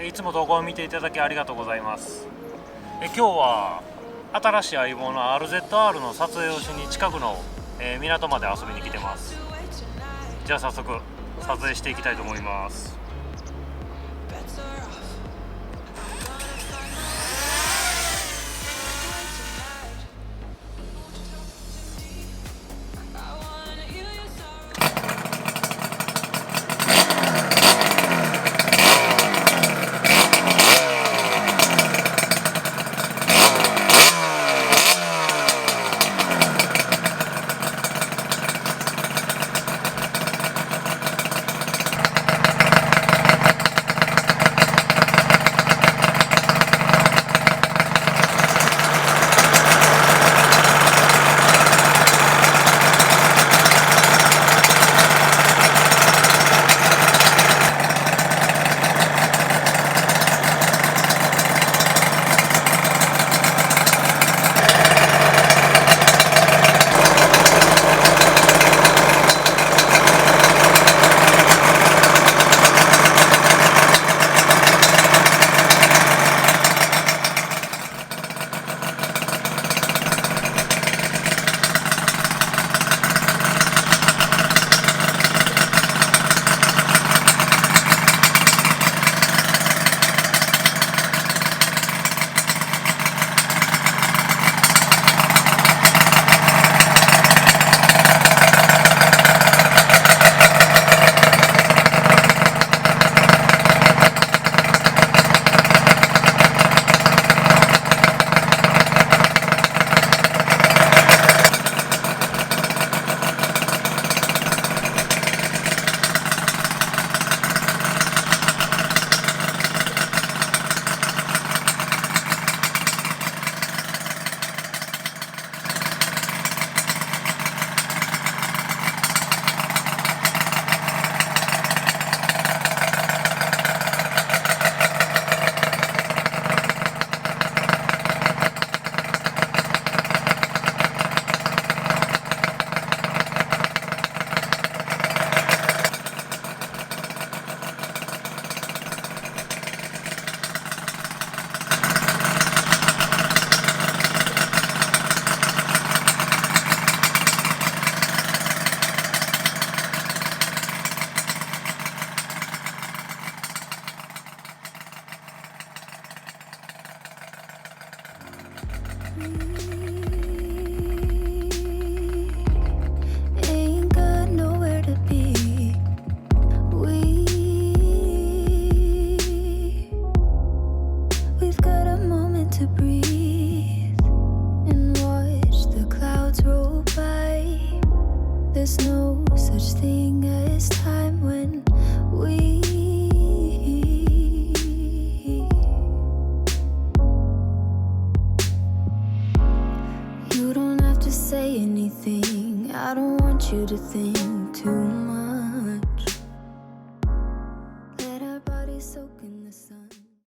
いつも動画を見ていただきありがとうございます。今日は新しい相棒の RZR の撮影をしに近くの港まで遊びに来てます。じゃあ早速撮影していきたいと思います。Say anything, I don't want you to think too much.